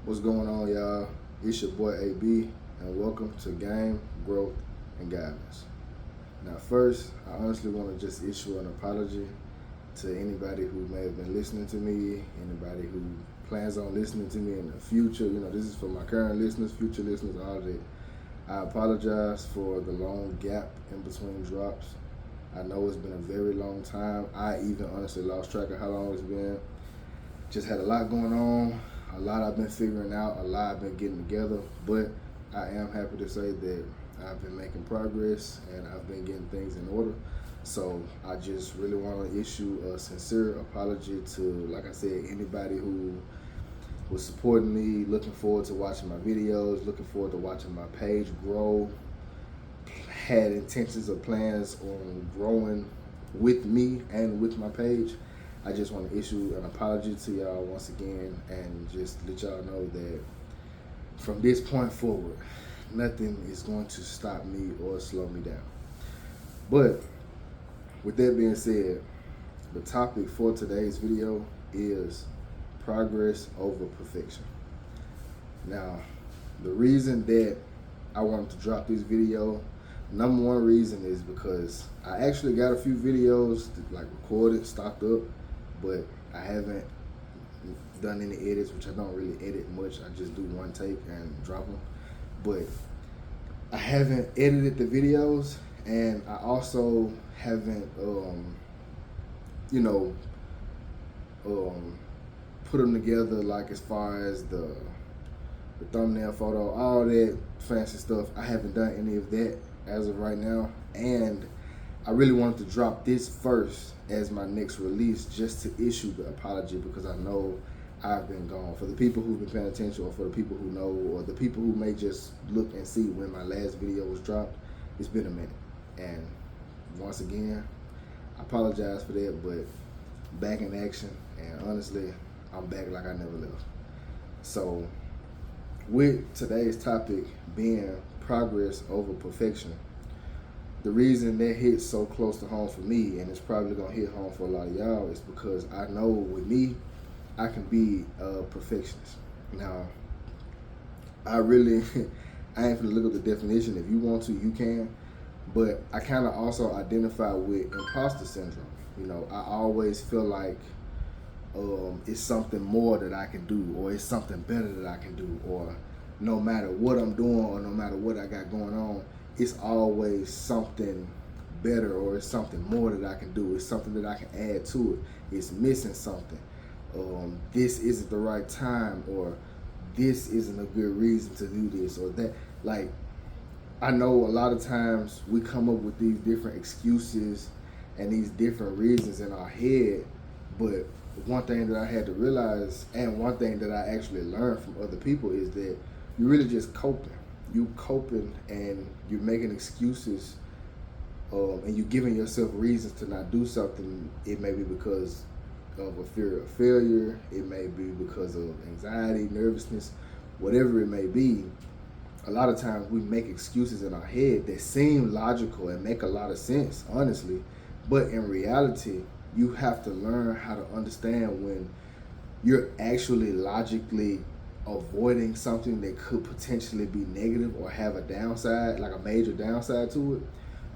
What's going on, y'all? It's your boy AB, and welcome to Game, Growth, and Guidance. Now, first, I honestly want to just issue an apology to anybody who may have been listening to me, anybody who plans on listening to me in the future. This is for my current listeners, future listeners, all that. I apologize for the long gap in between drops. I know it's been a very long time. I even honestly lost track of how long it's been. Just had a lot going on, a lot I've been figuring out, a lot I've been getting together, but I am happy to say that I've been making progress and I've been getting things in order. So I just really want to issue a sincere apology to, like I said, anybody who was supporting me, looking forward to watching my videos, looking forward to watching my page grow, had intentions or plans on growing with me and with my page. I just want to issue an apology to y'all once again and just let y'all know that from this point forward, nothing is going to stop me or slow me down. But with that being said, the topic for today's video is progress over perfection. Now, the reason that I wanted to drop this video, number one reason is because I actually got a few videos that, recorded, stocked up, but I haven't done any edits, which I don't really edit much. I just do one take and drop them. But I haven't edited the videos, and I also haven't, put them together, like as far as the thumbnail photo, all that fancy stuff. I haven't done any of that as of right now, and I really wanted to drop this first as my next release, just to issue the apology, because I know I've been gone. For the people who've been paying attention, or for the people who know, or the people who may just look and see when my last video was dropped, it's been a minute. And once again, I apologize for that, but back in action, and honestly, I'm back like I never left. So with today's topic being progress over perfection, the reason that hits so close to home for me, and it's probably gonna hit home for a lot of y'all, is because I know with me, I can be a perfectionist. Now, I ain't gonna look up the definition. If you want to, you can. But I kind of also identify with imposter syndrome. I always feel like it's something more that I can do, or it's something better that I can do, or no matter what I'm doing, or no matter what I got going on, it's always something better, or it's something more that I can do. It's something that I can add to it. It's missing something. This isn't the right time, or this isn't a good reason to do this or that. Like, I know a lot of times we come up with these different excuses and these different reasons in our head, but one thing that I had to realize, and one thing that I actually learned from other people, is that you're really just coping. You coping and you're making excuses, and you're giving yourself reasons to not do something. It may be because of a fear of failure. It may be because of anxiety, nervousness, whatever it may be. A lot of times we make excuses in our head that seem logical and make a lot of sense, honestly. But in reality, you have to learn how to understand when you're actually logically avoiding something that could potentially be negative or have a downside, like a major downside to it.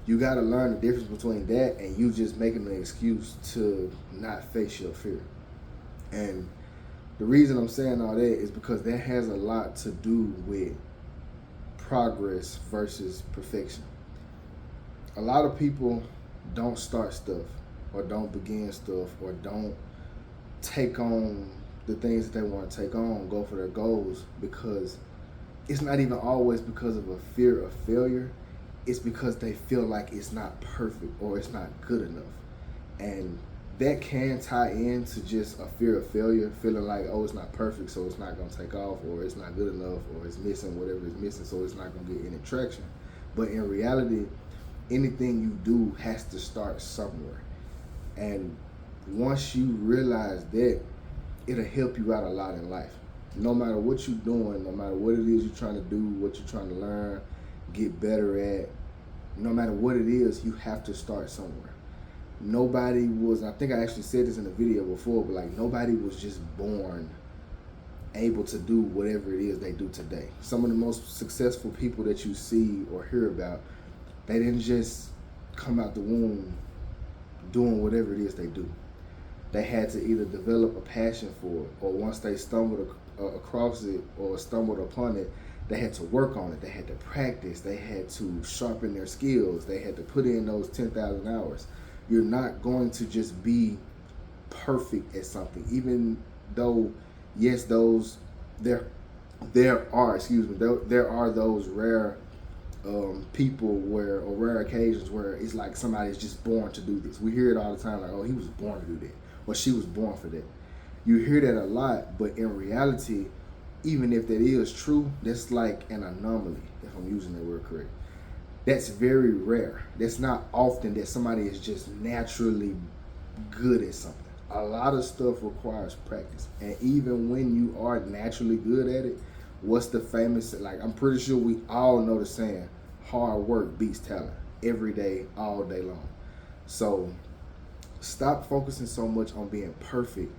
You got to learn the difference between that and you just making an excuse to not face your fear. And the reason I'm saying all that is because that has a lot to do with progress versus perfection. A lot of people don't start stuff, or don't begin stuff, or don't take on the things that they want to take on, go for their goals, because it's not even always because of a fear of failure. It's because they feel like it's not perfect or it's not good enough. And that can tie into just a fear of failure, feeling like, oh, it's not perfect, so it's not going to take off, or it's not good enough, or it's missing whatever it's missing, so it's not going to get any traction. But in reality, anything you do has to start somewhere. And once you realize that, it'll help you out a lot in life. No matter what you're doing, no matter what it is you're trying to do, what you're trying to learn, get better at, no matter what it is, you have to start somewhere. Nobody was, I think I actually said this in a video before, but nobody was just born able to do whatever it is they do today. Some of the most successful people that you see or hear about, they didn't just come out the womb doing whatever it is they do. They had to either develop a passion for it, or once they stumbled across it or stumbled upon it, they had to work on it. They had to practice. They had to sharpen their skills. They had to put in those 10,000 hours. You're not going to just be perfect at something, even though, yes, there are those rare people or rare occasions where it's like somebody's just born to do this. We hear it all the time, like, oh, he was born to do that, or she was born for that. You hear that a lot, but in reality, even if that is true, that's like an anomaly, if I'm using that word correct. That's very rare. That's not often that somebody is just naturally good at something. A lot of stuff requires practice. And even when you are naturally good at it, what's the famous, like, I'm pretty sure we all know the saying, hard work beats talent, every day, all day long. So stop focusing so much on being perfect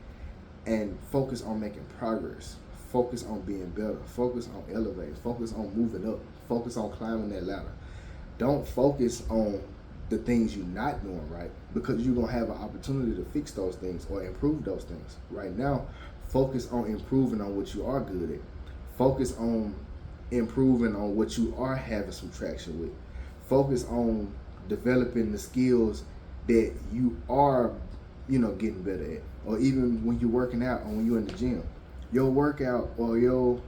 and focus on making progress. Focus on being better. Focus on elevating. Focus on moving up. Focus on climbing that ladder. Don't focus on the things you're not doing right, because you're going to have an opportunity to fix those things or improve those things. Right now, focus on improving on what you are good at. Focus on improving on what you are having some traction with. Focus on developing the skills that you are, getting better at. Or even when you're working out or when you're in the gym. Your workout or your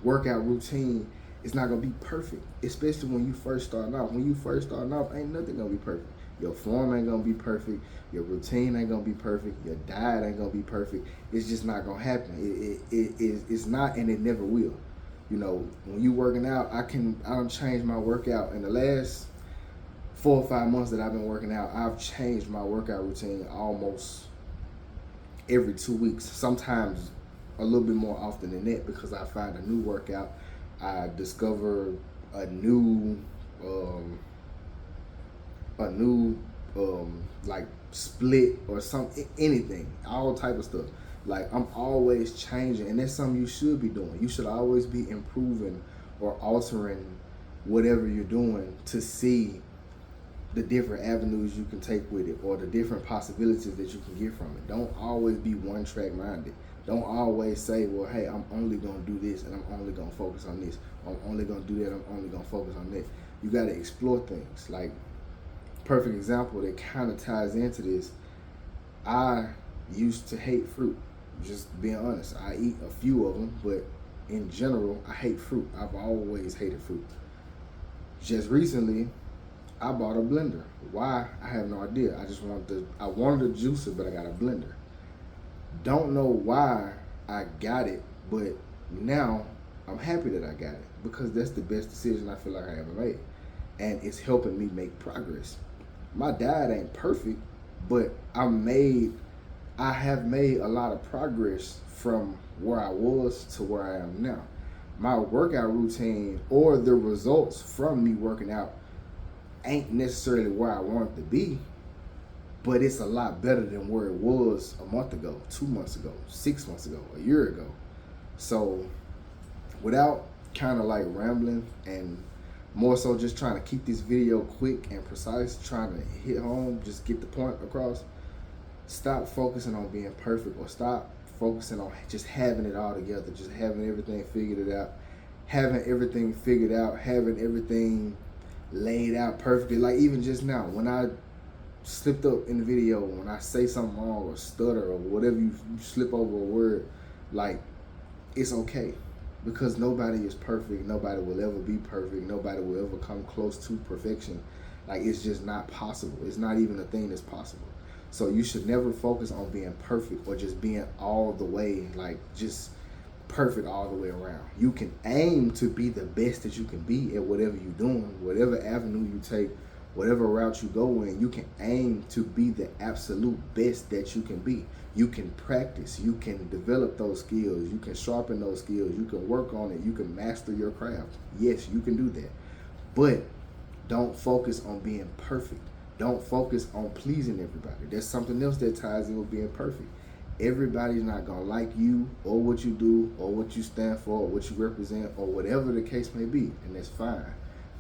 workout routine is not gonna be perfect, especially when you first starting off. When you first starting off, ain't nothing gonna be perfect. Your form ain't gonna be perfect. Your routine ain't gonna be perfect. Your diet ain't gonna be perfect. It's just not gonna happen. It's not, and it never will. When you working out, I don't change my workout. In the last 4 or 5 months that I've been working out, I've changed my workout routine almost every 2 weeks. Sometimes a little bit more often than that, because I find a new workout. I discover a new like split or anything, all type of stuff. Like, I'm always changing, and that's something you should be doing. You should always be improving or altering whatever you're doing to see the different avenues you can take with it, or the different possibilities that you can get from it. Don't always be one track minded. Don't always say, well, hey, I'm only gonna do this and I'm only gonna focus on this. I'm only gonna do that, I'm only gonna focus on that. You gotta explore things. Like, perfect example that kind of ties into this. I used to hate fruit. Just being honest. I eat a few of them, but in general, I hate fruit. I've always hated fruit. Just recently, I bought a blender. Why? I have no idea. I wanted a juicer, but I got a blender. Don't know why I got it, but now I'm happy that I got it, because that's the best decision I feel like I ever made. And it's helping me make progress. My diet ain't perfect, but I have made a lot of progress from where I was to where I am now. My workout routine or the results from me working out ain't necessarily where I want it to be, but it's a lot better than where it was a month ago, 2 months ago, 6 months ago, a year ago. So without kind of like rambling, and more so just trying to keep this video quick and precise, trying to hit home, just get the point across, stop focusing on being perfect, or stop focusing on just having it all together, just having everything figured out, having everything laid out perfectly. Like, even just now, when I slipped up in the video, when I say something wrong or stutter or whatever, you slip over a word, like, it's okay, because nobody is perfect. Nobody will ever be perfect. Nobody will ever come close to perfection. Like, it's just not possible. It's not even a thing that's possible. So you should never focus on being perfect or just being all the way, like, just perfect all the way around. You can aim to be the best that you can be at whatever you're doing, whatever avenue you take, whatever route you go in. You can aim to be the absolute best that you can be. You can practice, you can develop those skills, you can sharpen those skills, you can work on it, you can master your craft. Yes, you can do that. But don't focus on being perfect. Don't focus on pleasing everybody. There's something else that ties in with being perfect. Everybody's not gonna like you or what you do or what you stand for or what you represent or whatever the case may be, and that's fine.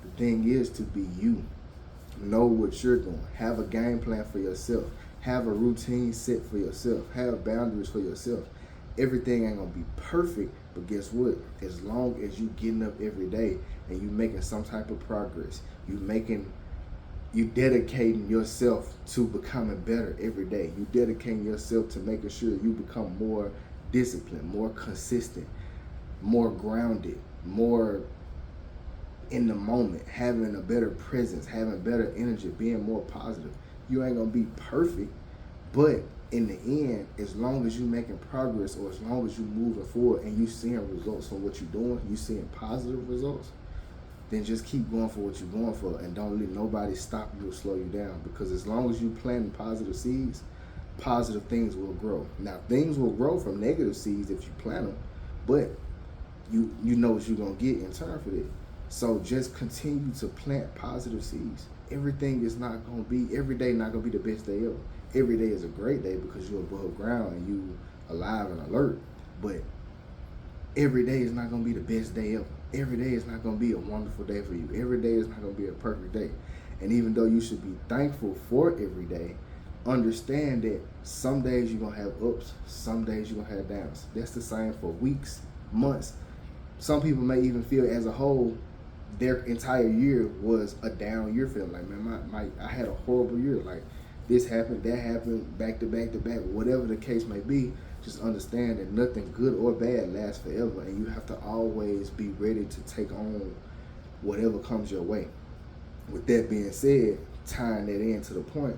The thing is to be you. Know what you're doing. Have a game plan for yourself. Have a routine set for yourself. Have boundaries for yourself. Everything ain't gonna be perfect, but guess what? As long as you getting up every day and you making some type of progress, you dedicating yourself to becoming better every day. You dedicating yourself to making sure you become more disciplined, more consistent, more grounded, more in the moment, having a better presence, having better energy, being more positive. You ain't gonna be perfect, but in the end, as long as you making progress or as long as you moving forward and you seeing results from what you're doing, you seeing positive results, then just keep going for what you're going for and don't let nobody stop you or slow you down. Because as long as you planting positive seeds, positive things will grow. Now, things will grow from negative seeds if you plant them, but you know what you're gonna get in turn for that. So just continue to plant positive seeds. Every day not gonna be the best day ever. Every day is a great day because you're above ground and you alive and alert. But every day is not gonna be the best day ever. Every day is not gonna be a wonderful day for you. Every day is not gonna be a perfect day. And even though you should be thankful for every day, understand that some days you're gonna have ups, some days you're gonna have downs. That's the same for weeks, months. Some people may even feel as a whole their entire year was a down year, feeling like, man, I had a horrible year. Like this happened, that happened, back to back to back, whatever the case may be. Just understand that nothing good or bad lasts forever, and you have to always be ready to take on whatever comes your way. With that being said, tying that in to the point,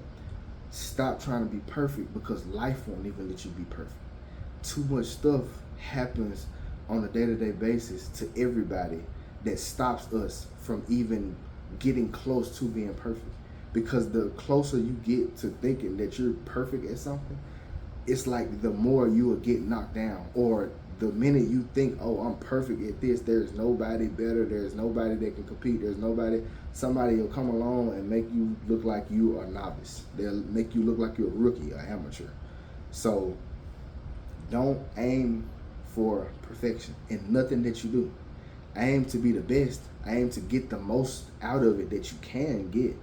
stop trying to be perfect because life won't even let you be perfect. Too much stuff happens on a day-to-day basis to everybody that stops us from even getting close to being perfect. Because the closer you get to thinking that you're perfect at something, it's like the more you will get knocked down. Or the minute you think, oh, I'm perfect at this, there's nobody better, there's nobody that can compete, somebody will come along and make you look like you are a novice. They'll make you look like you're a rookie, an amateur. So don't aim for perfection in nothing that you do. Aim to be the best. Aim to get the most out of it that you can get.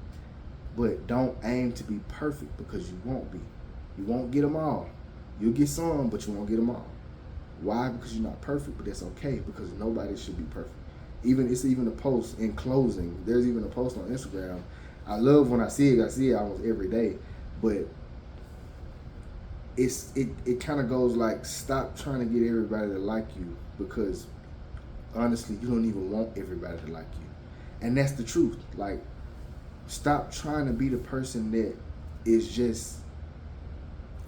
But don't aim to be perfect because you won't be. You won't get them all. You'll get some, but you won't get them all. Why? Because you're not perfect, but that's okay because nobody should be perfect. It's even a post in closing. There's even a post on Instagram. I love when I see it almost every day, but it kind of goes like, stop trying to get everybody to like you because honestly, you don't even want everybody to like you. And that's the truth. Like, stop trying to be the person that is just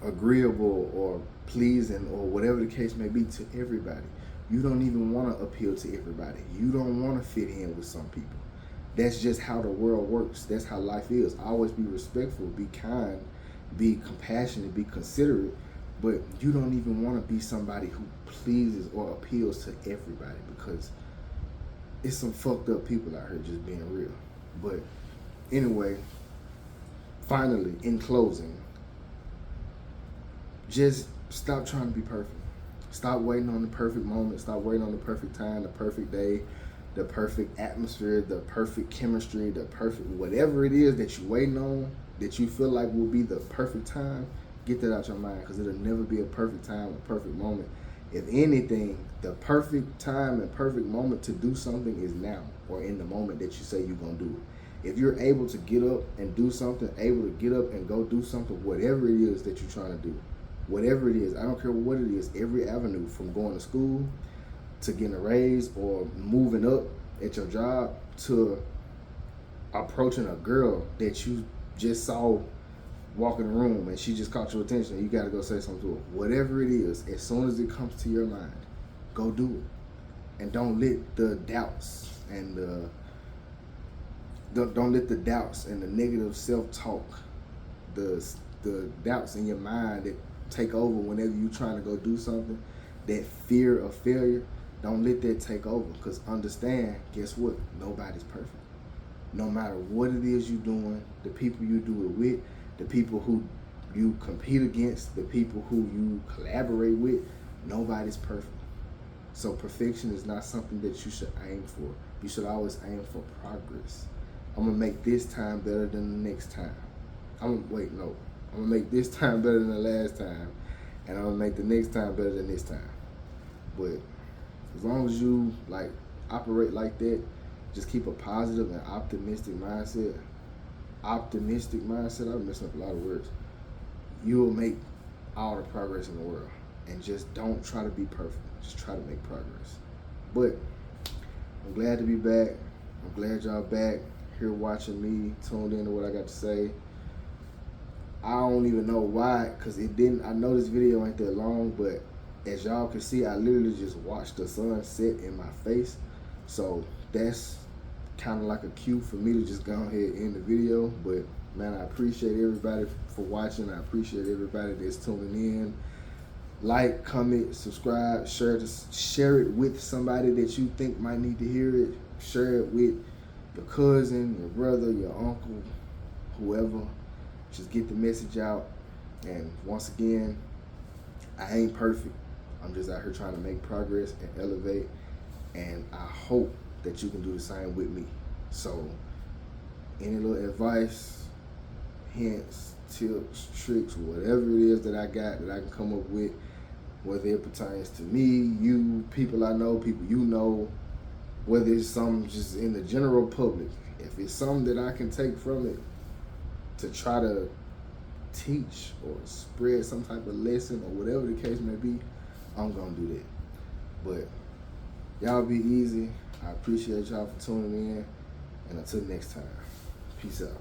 agreeable or pleasing or whatever the case may be to everybody. You don't even want to appeal to everybody. You don't want to fit in with some people. That's just how the world works. That's how life is. Always be respectful, be kind, be compassionate, be considerate, but you don't even want to be somebody who pleases or appeals to everybody because it's some fucked up people out here, just being real. But anyway, finally, in closing, just stop trying to be perfect. Stop waiting on the perfect moment. Stop waiting on the perfect time, the perfect day, the perfect atmosphere, the perfect chemistry, the perfect whatever it is that you're waiting on, that you feel like will be the perfect time. Get that out your mind because it'll never be a perfect time, a perfect moment. If anything, the perfect time and perfect moment to do something is now or in the moment that you say you're going to do it. If you're able to get up and do something, able to get up and go do something, whatever it is that you're trying to do, whatever it is, I don't care what it is, every avenue from going to school to getting a raise or moving up at your job to approaching a girl that you just saw walk in the room and she just caught your attention and you got to go say something to her. Whatever it is, as soon as it comes to your mind, go do it. And don't let the doubts and don't let the doubts and the negative self-talk, the doubts in your mind that take over whenever you're trying to go do something, that fear of failure, don't let that take over because understand, guess what? Nobody's perfect. No matter what it is you're doing, the people you do it with, the people who you compete against, the people who you collaborate with, nobody's perfect. So perfection is not something that you should aim for. You should always aim for progress. I'm gonna make this time better than the next time. I'm gonna make this time better than the last time, and I'm gonna make the next time better than this time. But as long as you like operate like that, just keep a positive and optimistic mindset. Optimistic mindset, I'm messing up a lot of words. You will make all the progress in the world. And just don't try to be perfect. Just try to make progress. But I'm glad to be back. I'm glad y'all back here watching me, tuned in to what I got to say. I don't even know why, because I know this video ain't that long, but as y'all can see, I literally just watched the sun set in my face. So that's kind of like a cue for me to just go ahead and end the video. But man, I appreciate everybody for watching. I appreciate everybody that's tuning in. Like, comment, subscribe, share it with somebody that you think might need to hear it. Share it with your cousin, your brother, your uncle, whoever. Just get the message out. And once again, I ain't perfect. I'm just out here trying to make progress and elevate. And I hope that you can do the same with me. So, any little advice, hints, tips, tricks, whatever it is that I got that I can come up with, whether it pertains to me, you, people I know, people you know, whether it's something just in the general public, if it's something that I can take from it to try to teach or spread some type of lesson or whatever the case may be, I'm gonna do that. But y'all be easy. I appreciate y'all for tuning in, and until next time, peace out.